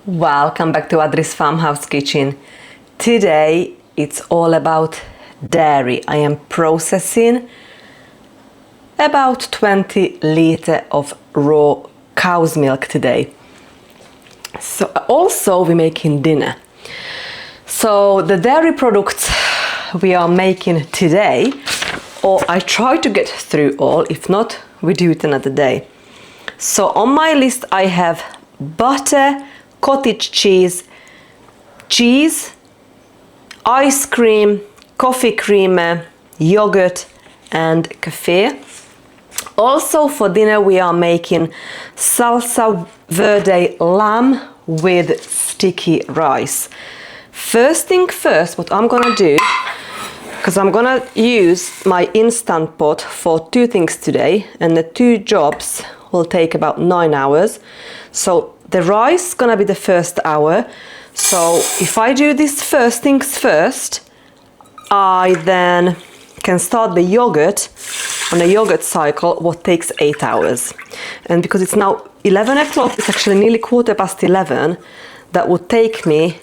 Welcome back to Adri's Farmhouse kitchen. Today it's all about dairy. I am processing about 20 litres of raw cow's milk today. So also we're making dinner. So the dairy products we are making today, or I try to get through all, if not we do it another day. So on my list I have butter, cottage cheese, ice cream, coffee creamer, yogurt and kefir. Also for dinner we are making salsa verde lamb with sticky rice. First thing first, what I'm gonna do, because I'm gonna use my Instant Pot for two things today, and the two jobs will take about 9 hours. So the rice is gonna be the first hour. So if I do this first things first, I then can start the yogurt on a yogurt cycle, what takes 8 hours. And because it's now 11 o'clock, it's actually nearly 11:15, that would take me,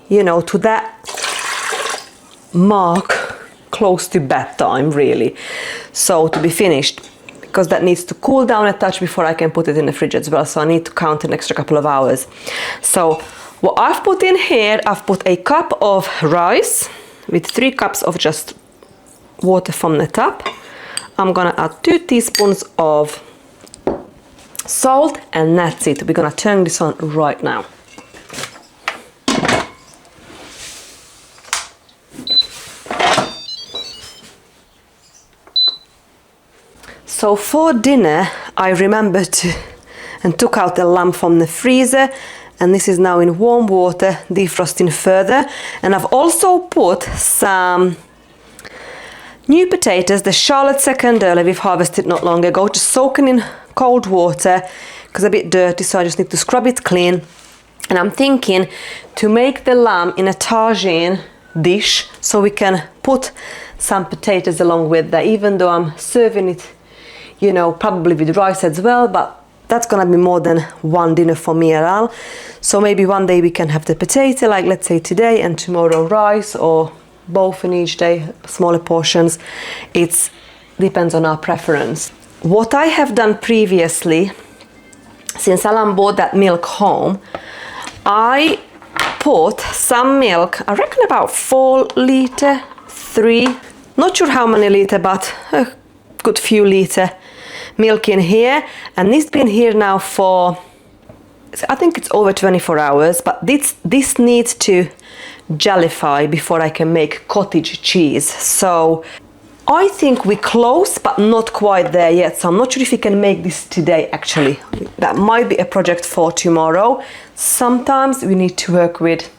to that mark close to bedtime, really. So to be finished, because that needs to cool down a touch before I can put it in the fridge as well. So I need to count an extra couple of hours. So what I've put in here, I've put a cup of rice with 3 cups of just water from the tap. I'm gonna add 2 teaspoons of salt, and that's it. We're gonna turn this on right now. So for dinner, I remembered and took out the lamb from the freezer, and this is now in warm water, defrosting further. And I've also put some new potatoes, the Charlotte Secondary we've harvested not long ago, just soaking in cold water because a bit dirty, so I just need to scrub it clean. And I'm thinking to make the lamb in a tagine dish, so we can put some potatoes along with that, even though I'm serving it probably with rice as well, but that's gonna be more than one dinner for me at all. So maybe one day we can have the potato, like let's say today, and tomorrow rice, or both in each day, smaller portions. It depends on our preference. What I have done previously, since Alan bought that milk home, I put some milk, I reckon about 4 litre, 3, not sure how many litre, but a good few litre milk in here, and it's been here now for, I think it's over 24 hours, but this needs to jellify before I can make cottage cheese. So I think we're close, but not quite there yet, so I'm not sure if we can make this today actually. That might be a project for tomorrow. Sometimes we need to work with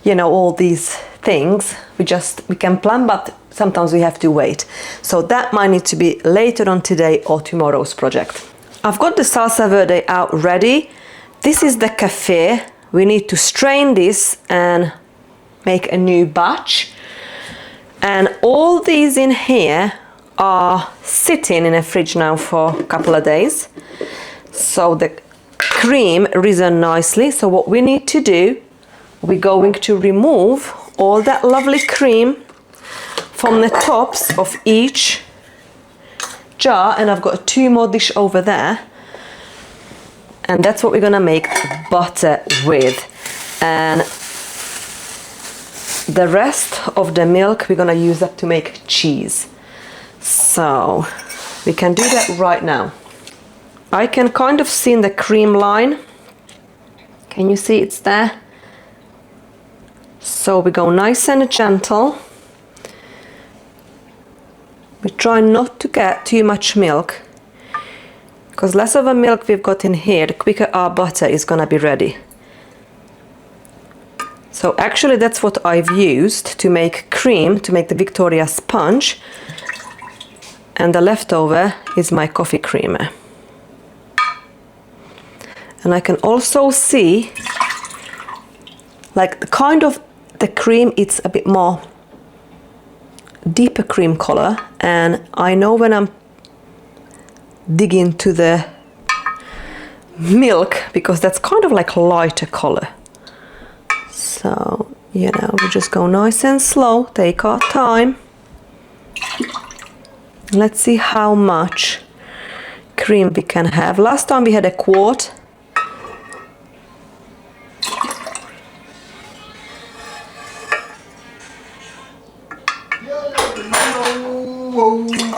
all these things. We can plan, but sometimes we have to wait. So that might need to be later on today or tomorrow's project. I've got the salsa verde out ready. This is the kefir. We need to strain this and make a new batch. And all these in here are sitting in a fridge now for a couple of days. So the cream risen nicely. So what we need to do, we're going to remove all that lovely cream from the tops of each jar, and I've got 2 more dish over there, and that's what we're gonna make butter with. And the rest of the milk we're gonna use that to make cheese. So we can do that right now. I can kind of see in the cream line. Can you see it's there? So we go nice and gentle. We try not to get too much milk, because less of a milk we've got in here, the quicker our butter is gonna be ready. So actually that's what I've used to make cream, to make the Victoria sponge, and the leftover is my coffee creamer. And I can also see, like, the cream, it's a bit more deeper cream color, and I know when I'm dig into the milk because that's kind of like lighter color. So, you know, we just go nice and slow, take our time. Let's see how much cream we can have. Last time we had a quart.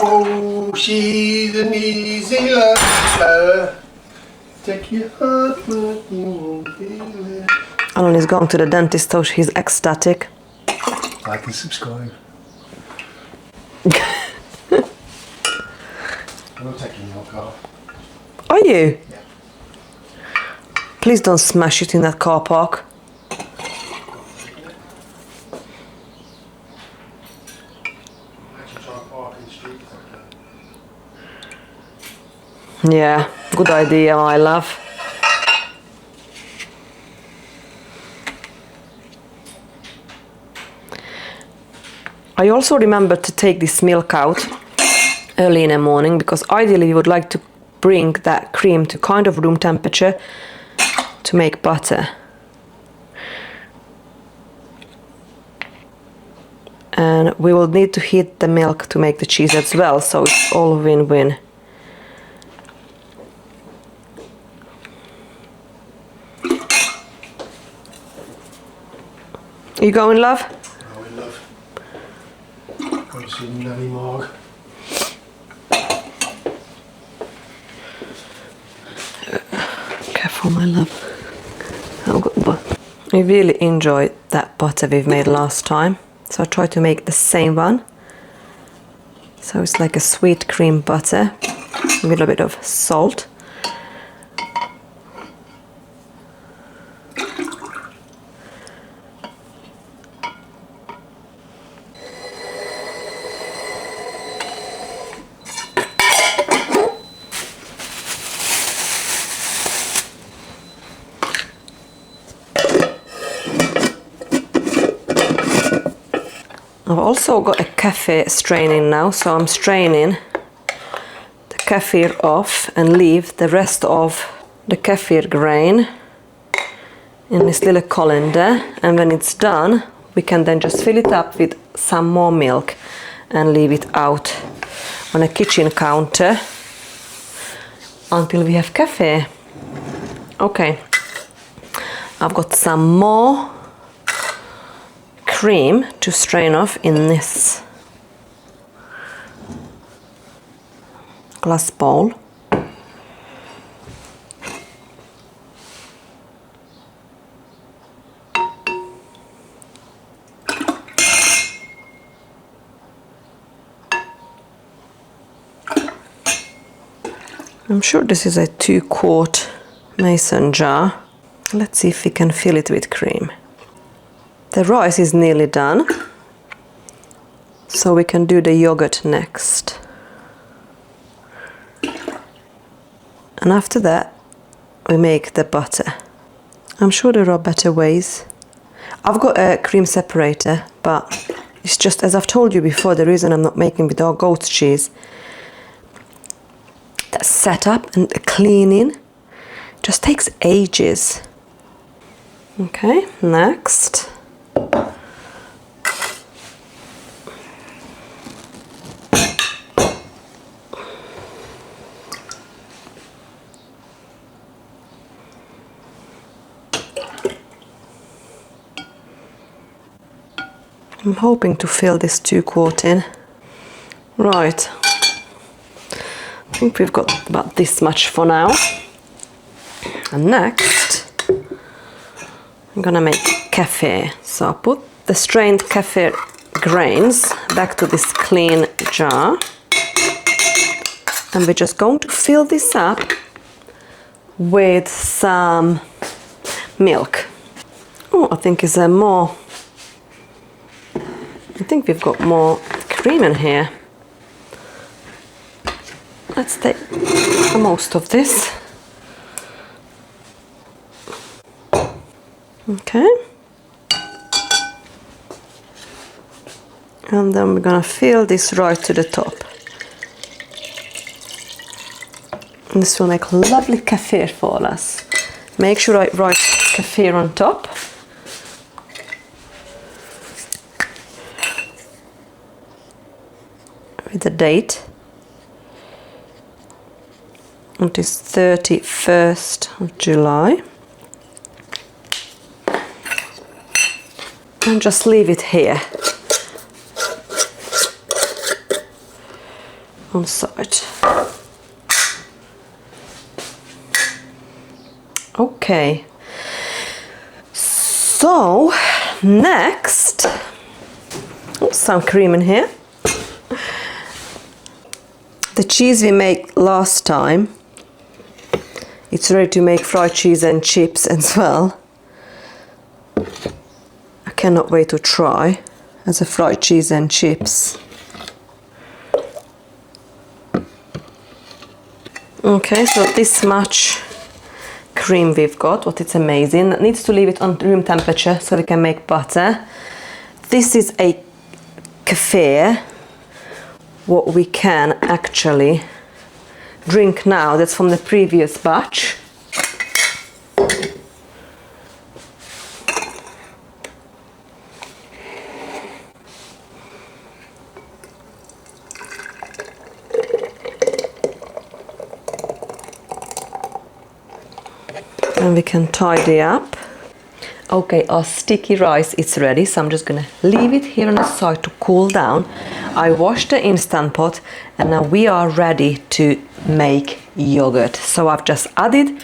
Oh, she's an easy lover. Take your heart, but you won't feel it. Alan is going to the dentist, so he's ecstatic. Like and subscribe. I'm taking your car. Are you? Yeah. Please don't smash it in that car park. Actually, try and park in the street if I can. Yeah, good idea, my love. I also remember to take this milk out early in the morning because ideally we would like to bring that cream to kind of room temperature to make butter. And we will need to heat the milk to make the cheese as well, so it's all win-win. You going, love? Oh, in love. Go see Nanny Marg. Careful, my love. Oh, good. I really enjoyed that butter we've made last time, so I try to make the same one. So it's like a sweet cream butter with a bit of salt. I've also got a Kefir straining now, so I'm straining the Kefir off and leave the rest of the Kefir grain in this little colander, and when it's done we can then just fill it up with some more milk and leave it out on a kitchen counter until we have Kefir. Okay, I've got some more cream to strain off in this glass bowl. I'm sure this is a 2-quart mason jar. Let's see if we can fill it with cream. The rice is nearly done, so we can do the yogurt next. And after that, we make the butter. I'm sure there are better ways. I've got a cream separator, but it's just, as I've told you before, the reason I'm not making with our goat's cheese, the setup and the cleaning just takes ages. Okay, next. I'm hoping to fill this 2-quart in. Right. I think we've got about this much for now. And next, I'm gonna make kefir. So I'll put the strained kefir grains back to this clean jar. And we're just going to fill this up with some milk. Oh, I think is there more. I think we've got more cream in here. Let's take most of this. Okay. And then we're gonna fill this right to the top. And this will make lovely kefir for us. Make sure I write kefir on top. With the date. It is 31st of July. And just leave it here on side. Okay, so next, some cream in here. The cheese we made last time, it's ready to make fried cheese and chips as well. I cannot wait to try as a fried cheese and chips. Okay, so this much cream we've got, what it's amazing. It needs to leave it on room temperature so we can make butter. This is a kefir, what we can actually drink now. That's from the previous batch. And we can tidy up. Okay, our sticky rice is ready, so I'm just gonna leave it here on the side to cool down. I washed the Instant Pot and now we are ready to make yogurt. So I've just added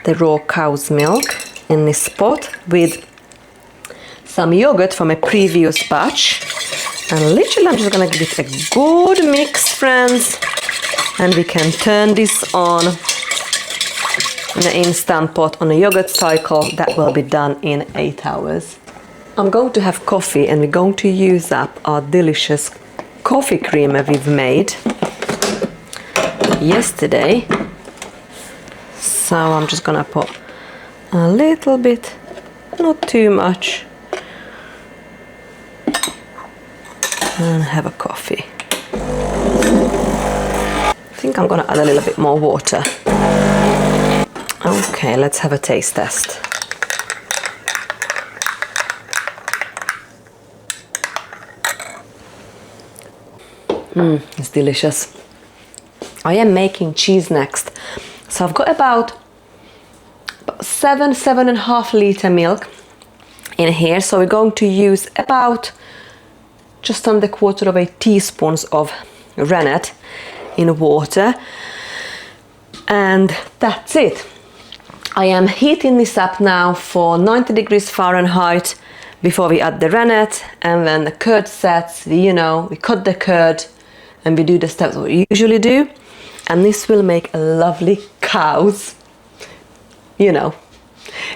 the raw cow's milk in this pot with some yogurt from a previous batch. And literally I'm just gonna give it a good mix, friends. And we can turn this on in the Instant Pot on a yogurt cycle. That will be done in 8 hours. I'm going to have coffee and we're going to use up our delicious coffee creamer we've made yesterday. So I'm just gonna put a little bit, not too much, and have a coffee. I think I'm gonna add a little bit more water. Okay, let's have a taste test. It's delicious. I am making cheese next. So I've got about 7.5 litre milk in here. So we're going to use about just under 1/4 teaspoon of rennet in water. And that's it. I am heating this up now for 90 degrees Fahrenheit before we add the rennet, and when the curd sets, we cut the curd and we do the steps we usually do, and this will make a lovely cow's, it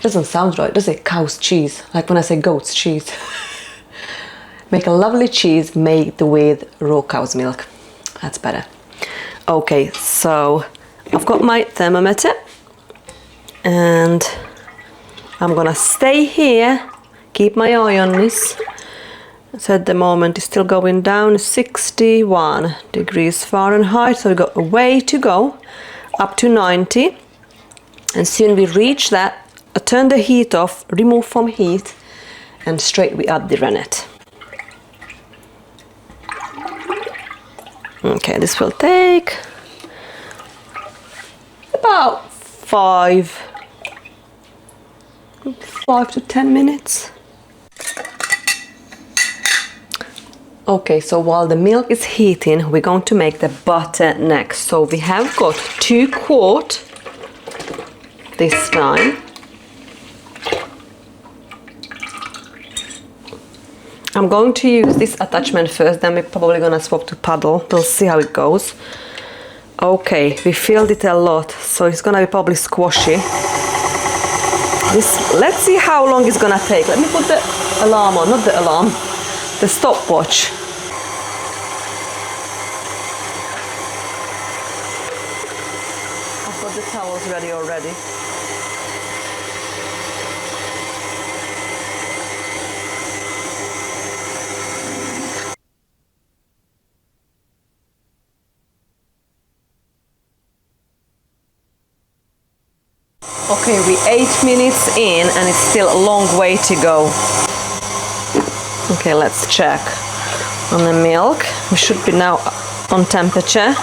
doesn't sound right, does it? Cow's cheese, like when I say goat's cheese. Make a lovely cheese made with raw cow's milk. That's better. Okay, so I've got my thermometer and I'm gonna stay here, keep my eye on this. So at the moment it's still going down, 61 degrees Fahrenheit, so we've got a way to go up to 90, and soon we reach that. I turn the heat off, remove from heat, and straight we add the rennet. Okay, this will take about 5 to 10 minutes. Okay, so while the milk is heating, we're going to make the butter next. So we have got 2 quarts this time. I'm going to use this attachment first, then we're probably gonna swap to paddle. We'll see how it goes. Okay, we filled it a lot, so it's gonna be probably squashy. Let's see how long it's gonna take. Let me put the alarm on, not the alarm, the stopwatch. I've got the towels ready already. 8 minutes in and it's still a long way to go. Okay, let's check on the milk. We should be now on temperature.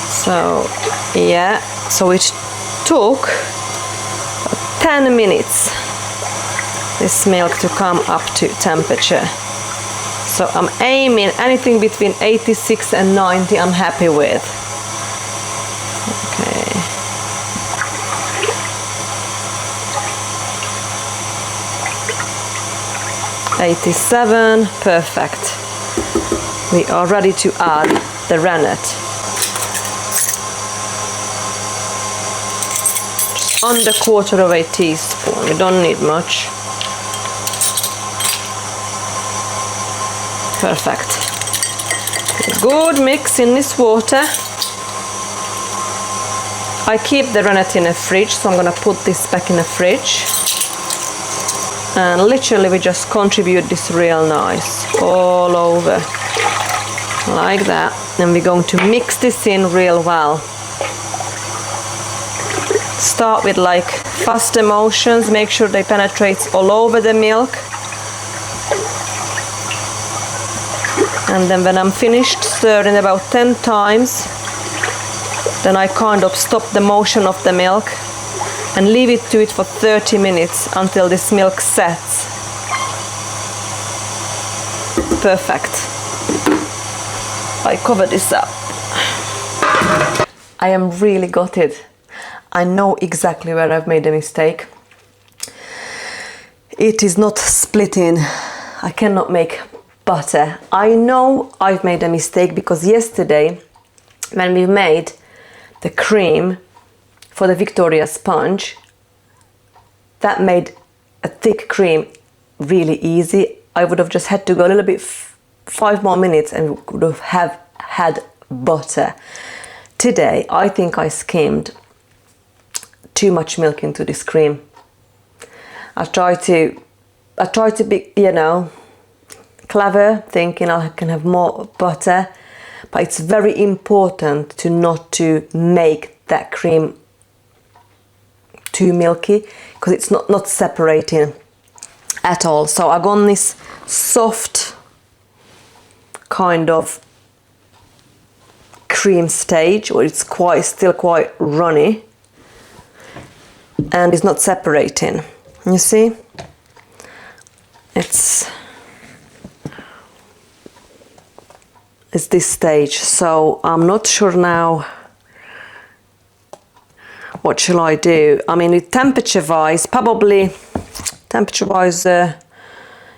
So yeah, so it took 10 minutes this milk to come up to temperature. So I'm aiming anything between 86 and 90 I'm happy with. Okay. $87, perfect. We are ready to add the rennet. Just under 1/4 teaspoon, we don't need much. Perfect. Good mix in this water. I keep the rennet in a fridge, so I'm gonna put this back in the fridge. And literally we just contribute this real nice all over like that. And we're going to mix this in real well. Start with like faster motions, make sure they penetrate all over the milk. And then when I'm finished stirring about 10 times, then I kind of stop the motion of the milk and leave it to it for 30 minutes until this milk sets. Perfect. I cover this up. I am really gutted. I know exactly where I've made a mistake. It is not splitting. I cannot make butter. I know I've made a mistake because yesterday when we made the cream for the Victoria sponge, that made a thick cream really easy. I would have just had to go a little bit 5 more minutes and we would have had butter. Today I think I skimmed too much milk into this cream. I try to be, you know, clever, thinking I can have more butter, but it's very important to not to make that cream too milky because it's not separating at all. So I've gone this soft kind of cream stage where it's still quite runny and it's not separating. You see, it's this stage. So I'm not sure now what shall I do. I mean, temperature wise,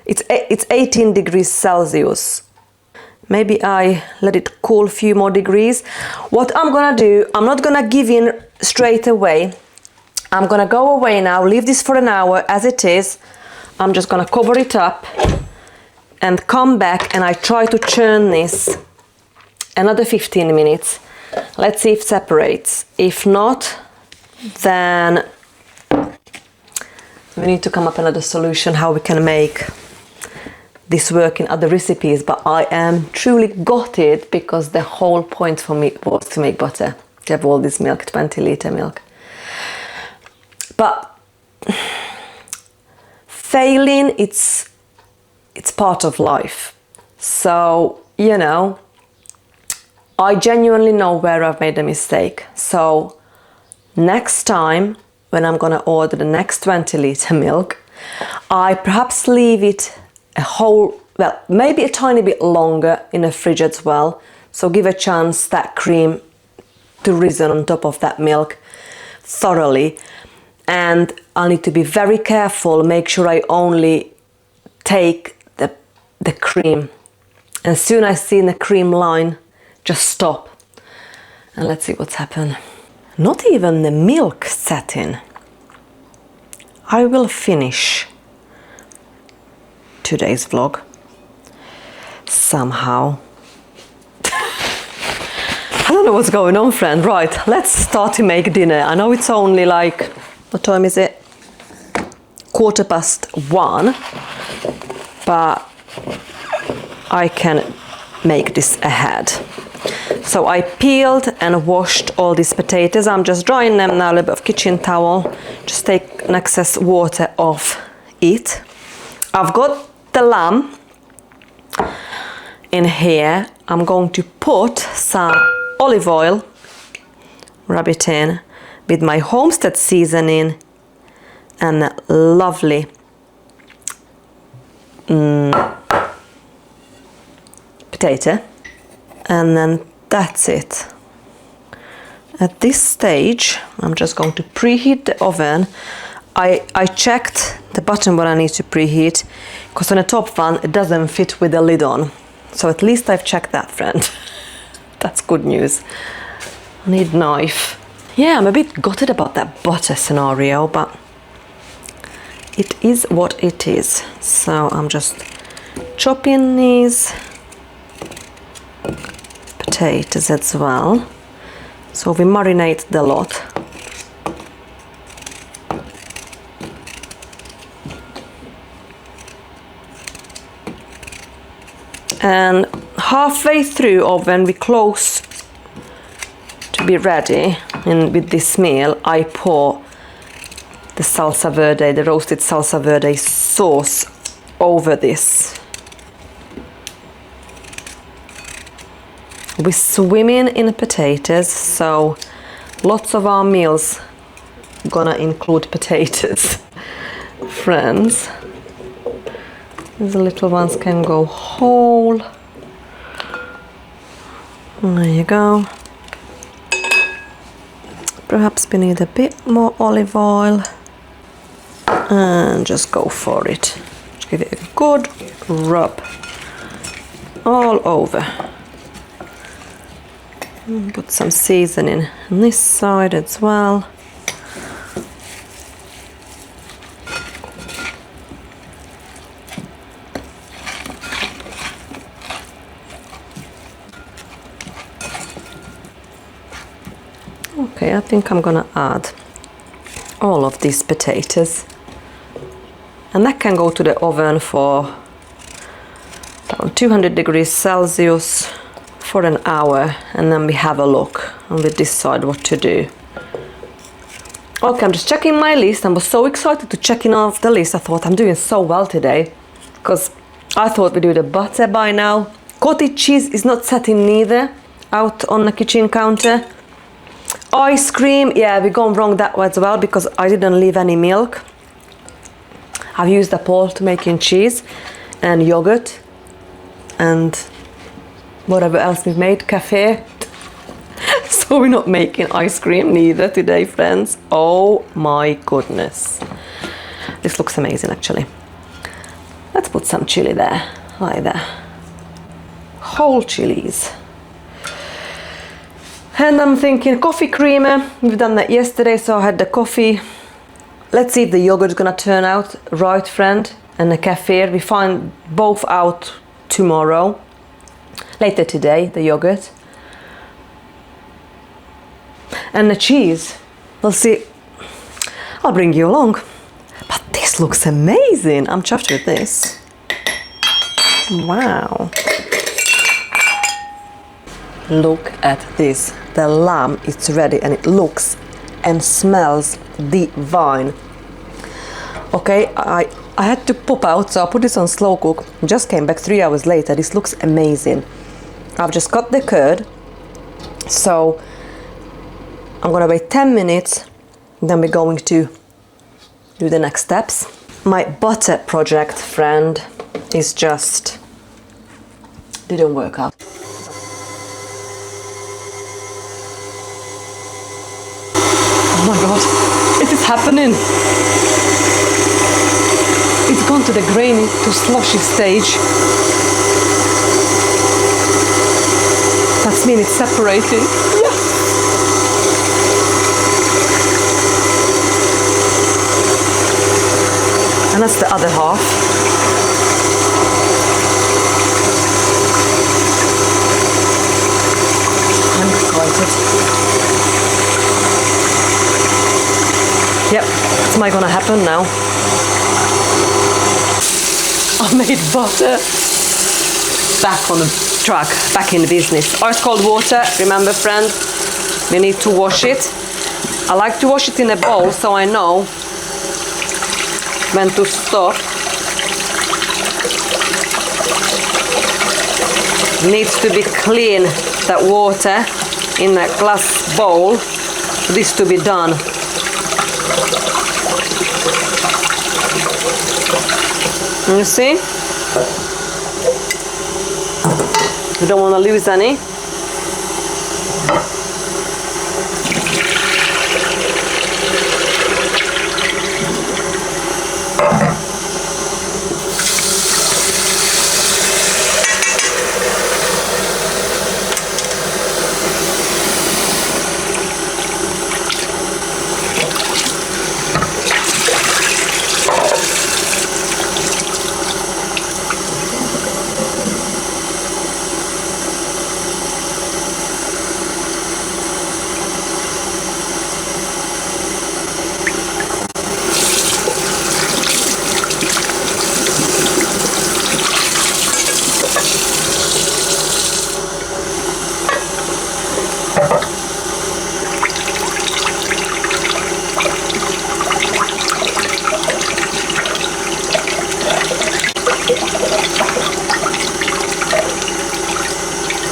it's 18 degrees Celsius. Maybe I let it cool a few more degrees. What I'm gonna do, I'm not gonna give in straight away. I'm gonna go away now, leave this for an hour as it is. I'm just gonna cover it up and come back and I try to churn this another 15 minutes. Let's see if it separates. If not, then we need to come up with another solution how we can make this work in other recipes. But I am truly gutted because the whole point for me was to make butter, to have all this milk, 20-litre milk. But failing, it's part of life. So, you know, I genuinely know where I've made a mistake. So next time when I'm gonna order the next 20-litre milk, I perhaps leave it maybe a tiny bit longer in the fridge as well. So give a chance that cream to risen on top of that milk thoroughly. And I need to be very careful, make sure I only take the cream. And soon I see in the cream line, just stop. And let's see what's happened. Not even the milk setting. I will finish today's vlog somehow. I don't know what's going on, friend. Right, let's start to make dinner. I know it's only like, what time is it? 1:15, but I can make this ahead. So I peeled and washed all these potatoes. I'm just drying them now, a little bit of kitchen towel, just take an excess water off it. I've got the lamb in here. I'm going to put some olive oil, rub it in with my homestead seasoning and a lovely potato, and then that's it. At this stage I'm just going to preheat the oven. I checked the button what I need to preheat, because on the top one it doesn't fit with the lid on, so at least I've checked that, friend. That's good news. I need knife. Yeah, I'm a bit gutted about that butter scenario, but it is what it is. So I'm just chopping these potatoes as well. So we marinate the lot. And halfway through, or when we close to be ready, and with this meal, I pour the salsa verde, the roasted salsa verde sauce over this. We're swimming in potatoes, so lots of our meals gonna include potatoes. Friends, these little ones can go whole. There you go. Perhaps we need a bit more olive oil, and just go for it. Just give it a good rub all over. And put some seasoning on this side as well. Okay, I think I'm gonna add all of these potatoes, and that can go to the oven for around 200 degrees Celsius for an hour, and then we have a look and we decide what to do. Okay, I'm just checking my list. I was so excited to check in off the list. I thought I'm doing so well today, because I thought we do the butter by now. Cottage cheese is not setting neither out on the kitchen counter. Ice cream, yeah, we've gone wrong that way as well, because I didn't leave any milk. I've used up all to making cheese and yogurt and whatever else we've made, Kefir. So we're not making ice cream neither today, friends. Oh my goodness. This looks amazing, actually. Let's put some chili there, like that. Whole chilies. And I'm thinking coffee creamer. We've done that yesterday, so I had the coffee. Let's see if the yogurt's gonna turn out right, friend. And the kefir, we find both out tomorrow. Later today, the yogurt. And the cheese. We'll see. I'll bring you along. But this looks amazing. I'm chuffed with this. Wow. Look at this. The lamb is ready, and it looks and smells divine. Okay, I had to pop out, so I put this on slow cook. Just came back 3 hours later. This looks amazing. I've just got the curd, so I'm gonna wait 10 minutes, then we're going to do the next steps. My butter project, friend, is just didn't work out. Oh my god, it is happening. It's gone to the grainy to sloshy stage. That means it's separating. Yes. And that's the other half. I'm excited. Yep, it's my gonna happen now. I made butter. back on the truck, back in the business. Ice cold water, remember friend, we need to wash it. I like to wash it in a bowl so I know when to stop. Needs to be clean, that water in a glass bowl for this to be done. You see? You don't want to lose any.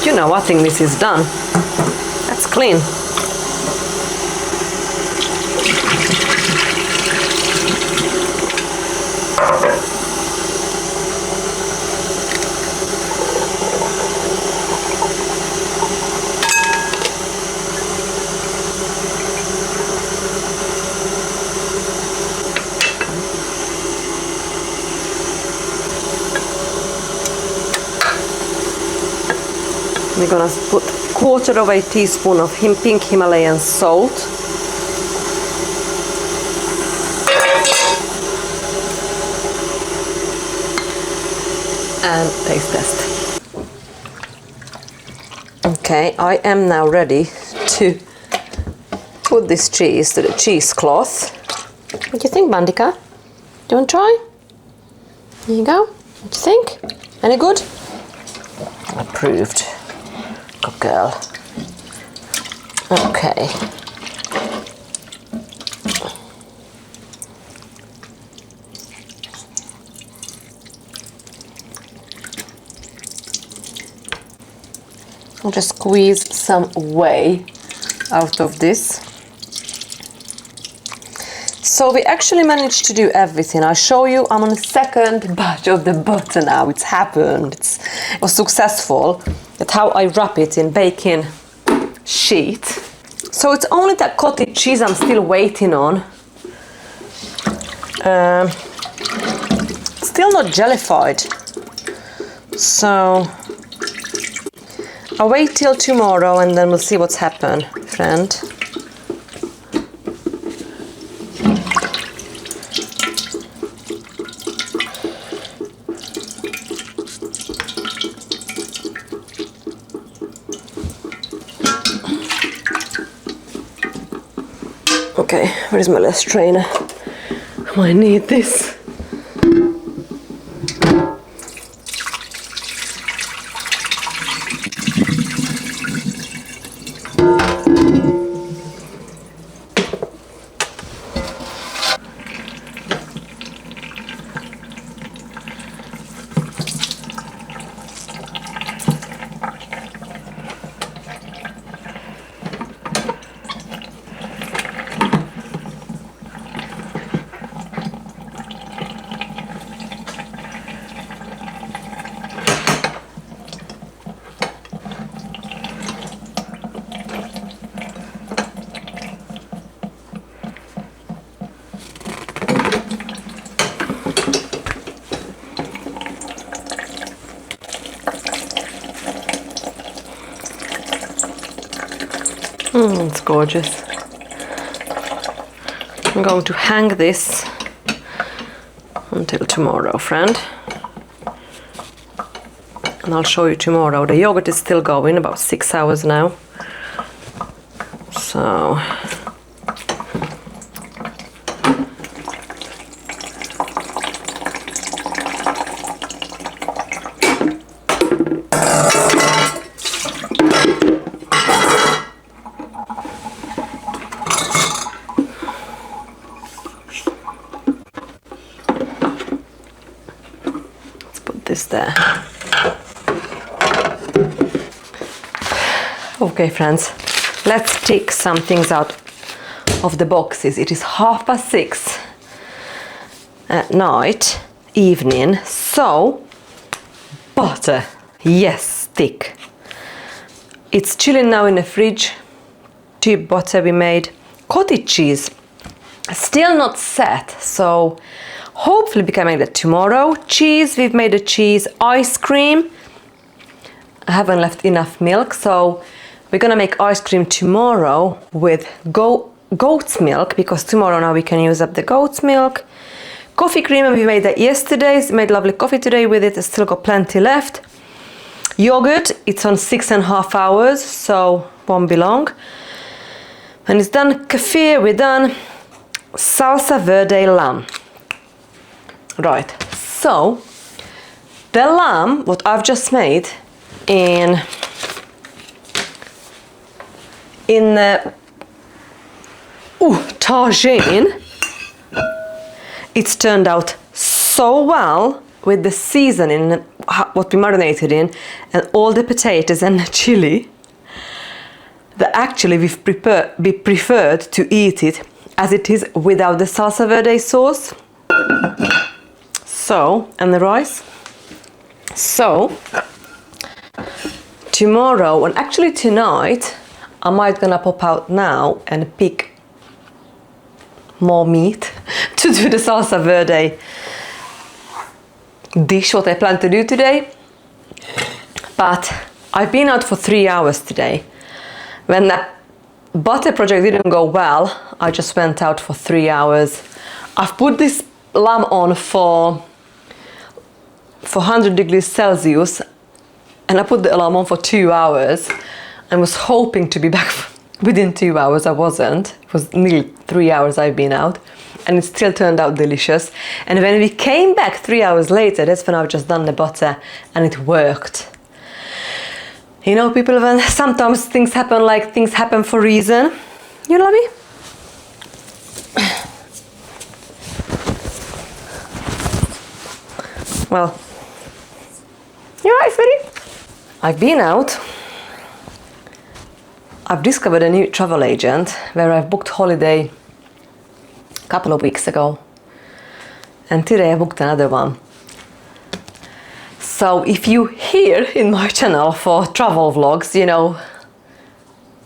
You know, I think this is done. That's clean. We're gonna put 1/4 teaspoon of pink Himalayan salt. And taste test. Okay, I am now ready to put this cheese to the cheesecloth. What do you think, Bandika? Do you want to try? Here you go. What do you think? Any good? Approved. Good girl. Okay. I'll just squeeze some whey out of this. So we actually managed to do everything. I'll show you, I'm on the second batch of the butter now. It's happened. It was successful. That's how I wrap it in baking sheet. So it's only that cottage cheese I'm still waiting on. Still not jellified. So I'll wait till tomorrow and then we'll see what's happened, friend. Okay, where is my less strainer? I might need this. It's gorgeous. I'm going to hang this until tomorrow, friend. And I'll show you tomorrow. The yogurt is still going, about 6 hours now. So this there. Okay, friends, let's take some things out of the boxes. It is 6:30 at night, evening, so butter, yes, thick. It's chilling now in the fridge. Tube butter we made. Cottage cheese, still not set, so hopefully we can make that tomorrow. Cheese, we've made a cheese. Ice cream, I haven't left enough milk, so we're gonna make ice cream tomorrow with goat's milk, because tomorrow now we can use up the goat's milk. Coffee creamer, we made that yesterday. Made lovely coffee today with it. I still got plenty left. Yogurt, it's on 6.5 hours, so won't be long. And it's done. Kefir, we're done. Salsa verde lamb. Right, so the lamb, what I've just made in tagine, it's turned out so well with the seasoning, what we marinated in, and all the potatoes and the chili, that actually we preferred to eat it as it is without the salsa verde sauce. So, and the rice. So, tomorrow, and actually tonight, I might gonna pop out now and pick more meat to do the salsa verde dish, what I plan to do today. But I've been out for 3 hours today. When that butter project didn't go well, I just went out for 3 hours. I've put this lamb on for 100 degrees Celsius, and I put the alarm on for 2 hours and was hoping to be back within 2 hours. I wasn't. It was nearly 3 hours I've been out, and it still turned out delicious. And when we came back 3 hours later, that's when I've just done the butter, and it worked. You know, people, when sometimes things happen, like things happen for a reason. You know me? Well, you're right, sweetie. I've been out. I've discovered a new travel agent where I've booked holiday a couple of weeks ago. And today I booked another one. So if you here in my channel for travel vlogs, you know,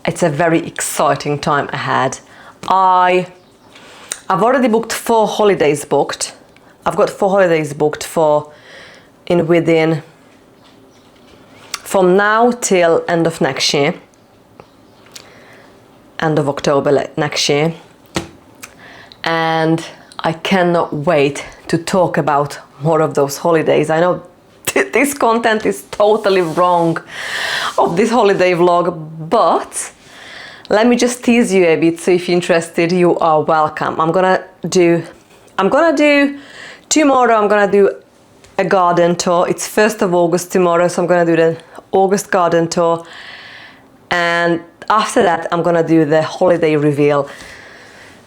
it's a very exciting time ahead. I've already booked 4 holidays booked. I've got 4 holidays booked from now till end of next year. End of October next year. And I cannot wait to talk about more of those holidays. I know this content is totally wrong of this holiday vlog, but let me just tease you a bit, so if you're interested, you are welcome. I'm gonna do tomorrow, I'm gonna do a garden tour. It's 1st of August tomorrow, so I'm gonna do the August garden tour, and after that I'm gonna do the holiday reveal.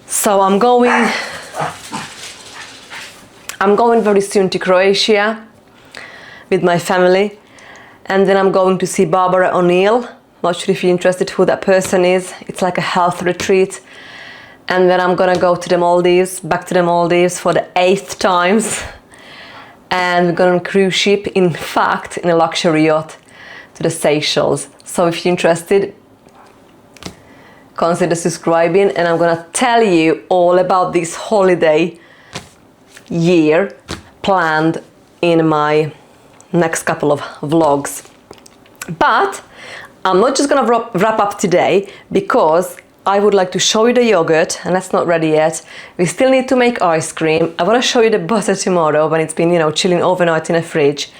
So I'm going very soon to Croatia with my family, and then I'm going to see Barbara O'Neill. Not sure if you're interested who that person is. It's like a health retreat. And then I'm gonna go to the Maldives, back to the Maldives for the 8th times. And we're going on a cruise ship, in fact, in a luxury yacht to the Seychelles. So if you're interested, consider subscribing, and I'm gonna tell you all about this holiday year planned in my next couple of vlogs. But I'm not just gonna wrap up today, because I would like to show you the yogurt, and that's not ready yet. We still need to make ice cream. I want to show you the butter tomorrow when it's been, you know, chilling overnight in a fridge.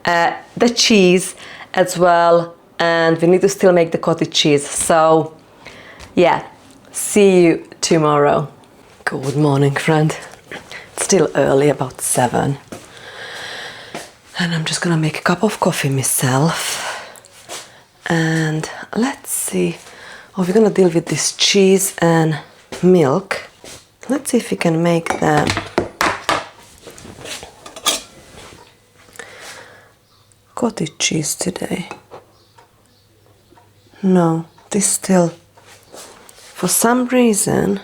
The cheese as well, and we need to still make the cottage cheese. So yeah, see you tomorrow. Good morning, friend. It's still early, about 7. And I'm just gonna make a cup of coffee myself. And let's see. Oh, we're gonna deal with this cheese and milk. Let's see if we can make the cottage cheese today? No, this still, for some reason,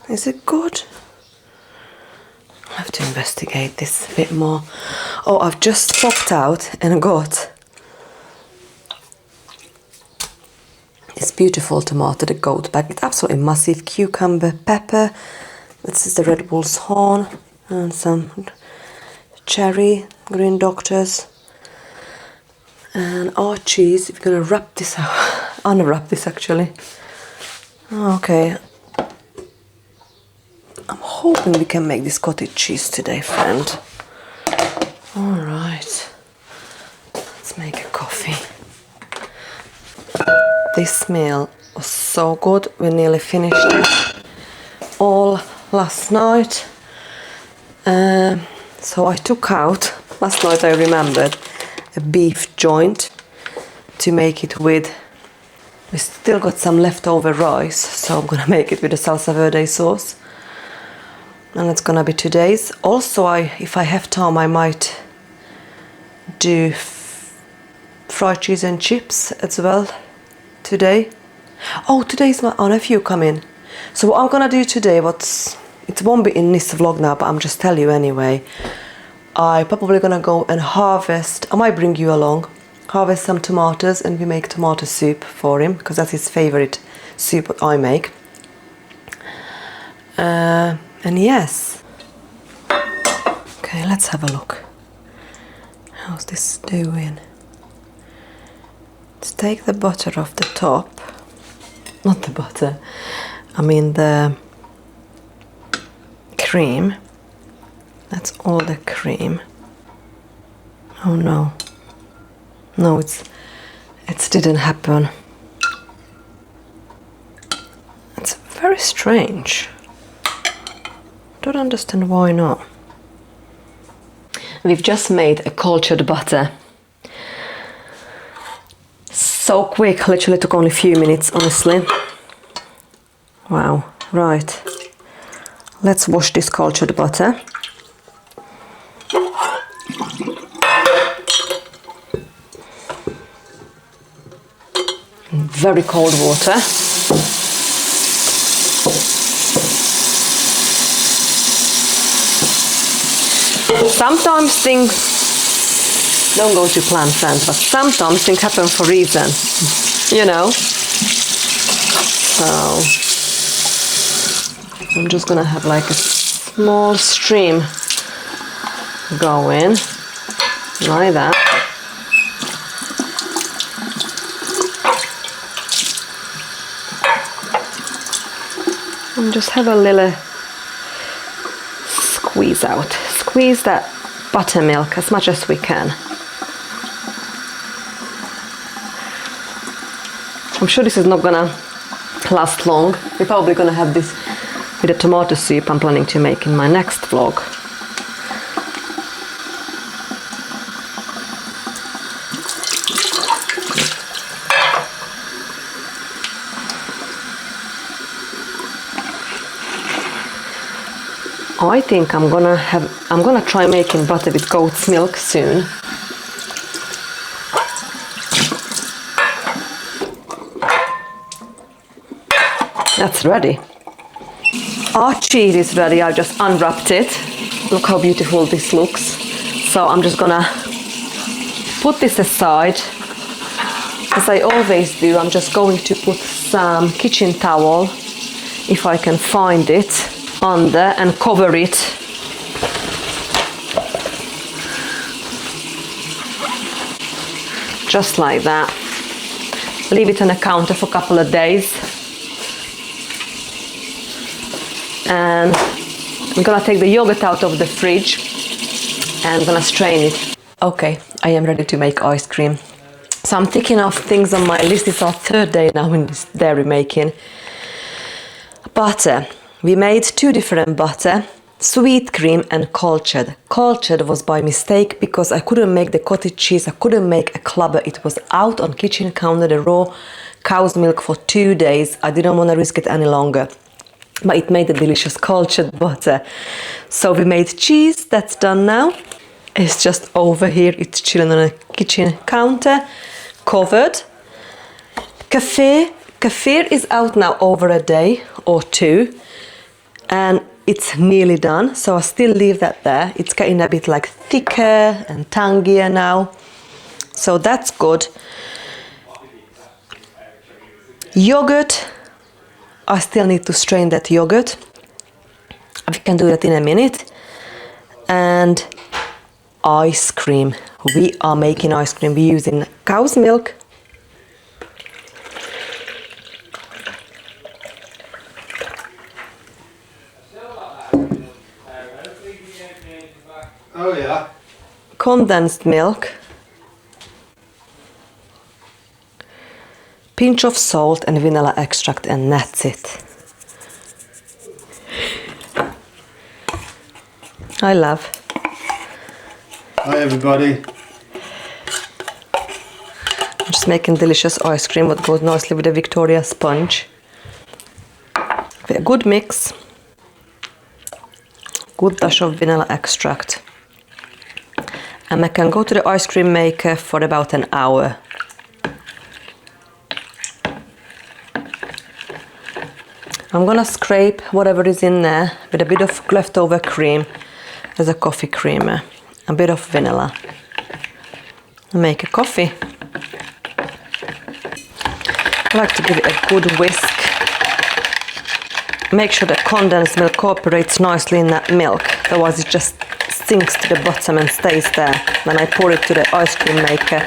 is it good? I have to investigate this a bit more. Oh, I've just popped out and got this beautiful tomato, the goat bag. It's absolutely massive. Cucumber, pepper. This is the Red Bull's horn and some cherry, green doctors, and our cheese. If you're gonna wrap this out, unwrap this actually. Okay. I'm hoping we can make this cottage cheese today, friend. All right. Let's make a coffee. This meal was so good. We nearly finished it all last night. So I took out, last night I remembered, a beef joint to make it with. We still got some leftover rice, so I'm gonna make it with the salsa verde sauce. And it's gonna be today's. Also, if I have time, I might do fried cheese and chips as well today. Oh, today's my nephew coming. So what I'm gonna do today, it won't be in this vlog now, but I'm just tell you anyway. I probably gonna go and harvest. I might bring you along. Harvest some tomatoes, and we make tomato soup for him because that's his favorite soup what I make. And yes. Okay, let's have a look. How's this doing? Let's take the butter off the top. Not the butter. I mean the cream. That's all the cream. Oh no. No, it didn't happen. It's very strange. Don't understand why not. We've just made a cultured butter. So quick, literally took only a few minutes, honestly. Wow, right. Let's wash this cultured butter. In very cold water. Sometimes things don't go to plan, friends, but sometimes things happen for a reason, you know. So I'm just gonna have like a small stream going like that. And just have a little squeeze out. Squeeze that buttermilk as much as we can. I'm sure this is not gonna last long. We're probably gonna have this with a tomato soup I'm planning to make in my next vlog. I think I'm gonna try making butter with goat's milk soon. That's ready. Our cheese is ready. I just unwrapped it. Look how beautiful this looks. So I'm just gonna put this aside. As I always do, I'm just going to put some kitchen towel, if I can find it, under and cover it. Just like that. Leave it on the counter for a couple of days. And I'm gonna take the yogurt out of the fridge and I'm gonna strain it. Okay, I am ready to make ice cream. So I'm ticking off things on my list. It's our third day now in this dairy making. Butter. We made two different butter, sweet cream and cultured. Cultured was by mistake because I couldn't make the cottage cheese, I couldn't make a clubber. It was out on kitchen counter, the raw cow's milk for 2 days. I didn't want to risk it any longer. but it made a delicious cultured butter. So we made cheese, that's done now. It's just over here, it's chilling on a kitchen counter, covered. Kefir is out now over a day or two, and it's nearly done, so I still leave that there. It's getting a bit like thicker and tangier now, so that's good. Yogurt, I still need to strain that yogurt. We can do that in a minute. And ice cream. We are making ice cream. We're using cow's milk. Oh yeah. Condensed milk. Pinch of salt and vanilla extract, and that's it. I love. Hi everybody. I'm just making delicious ice cream that goes nicely with the Victoria sponge. A good mix. Good dash of vanilla extract. And I can go to the ice cream maker for about an hour. I'm gonna scrape whatever is in there with a bit of leftover cream as a coffee creamer, a bit of vanilla, and make a coffee. I like to give it a good whisk. Make sure the condensed milk cooperates nicely in that milk, otherwise it just sinks to the bottom and stays there. Then I pour it to the ice cream maker.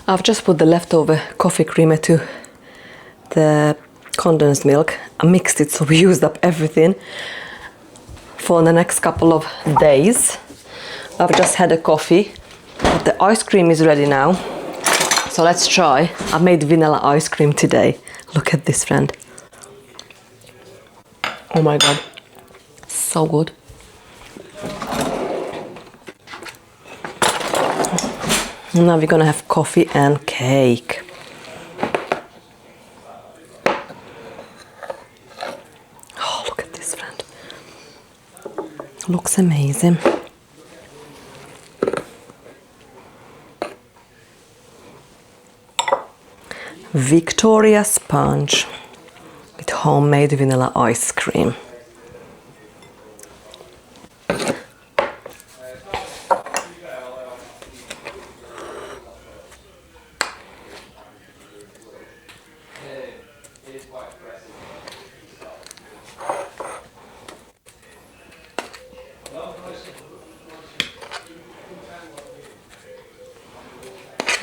I've just put the leftover coffee creamer to the condensed milk. I mixed it, so we used up everything for the next couple of days. I've just had a coffee, but the ice cream is ready now. So let's try. I made vanilla ice cream today. Look at this, friend. Oh my God, so good. Now we're gonna have coffee and cake. Oh, look at this, friend. Looks amazing. Victoria sponge with homemade vanilla ice cream.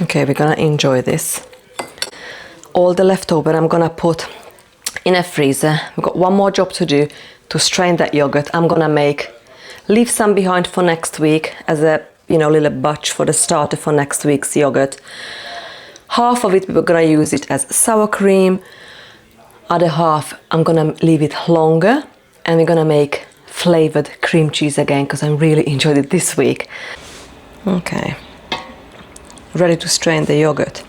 Okay, we're gonna enjoy this. All the leftover I'm gonna put in a freezer. We've got one more job to do to strain that yogurt. I'm gonna leave some behind for next week as a little batch for the starter for next week's yogurt. Half of it we're gonna use it as sour cream. Other half I'm gonna leave it longer, and we're gonna make flavored cream cheese again because I really enjoyed it this week. Okay. Ready to strain the yogurt.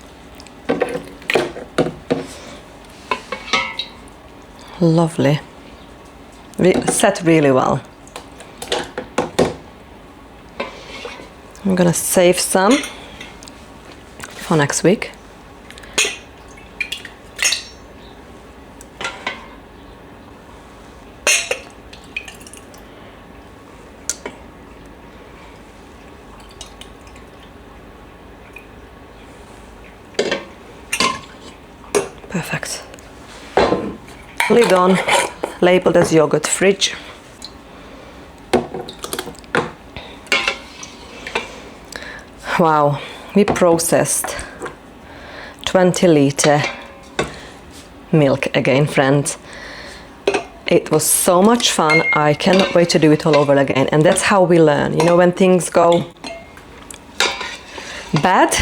Lovely. Set really well. I'm gonna save some for next week. Perfect. Lid on, labeled as yogurt fridge. Wow, we processed 20 litre milk again, friends. It was so much fun. I cannot wait to do it all over again. And that's how we learn. You know, when things go bad,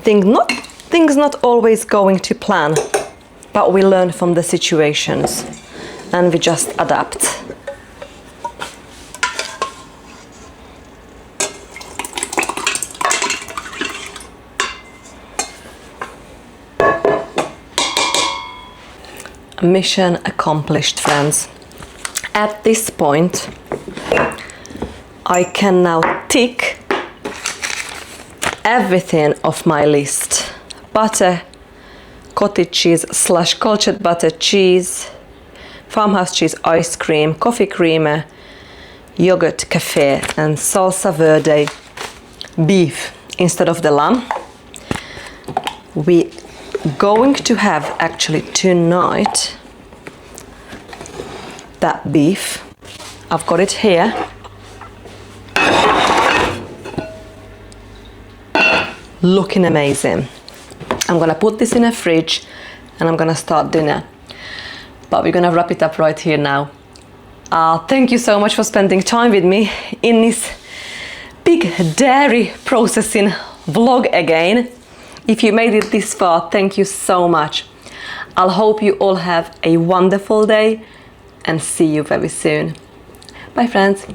things not always going to plan, but we learn from the situations and we just adapt. Mission accomplished, friends. At this point, I can now tick everything off my list. Butter, cottage cheese / cultured butter, cheese, farmhouse cheese, ice cream, coffee creamer, yogurt, kefir, and salsa verde, beef instead of the lamb. We going to have actually tonight that beef. I've got it here. Looking amazing. I'm gonna put this in a fridge and I'm gonna start dinner, but we're gonna wrap it up right here now. Thank you so much for spending time with me in this big dairy processing vlog again. If you made it this far, thank you so much. I'll hope you all have a wonderful day and see you very soon. Bye, friends.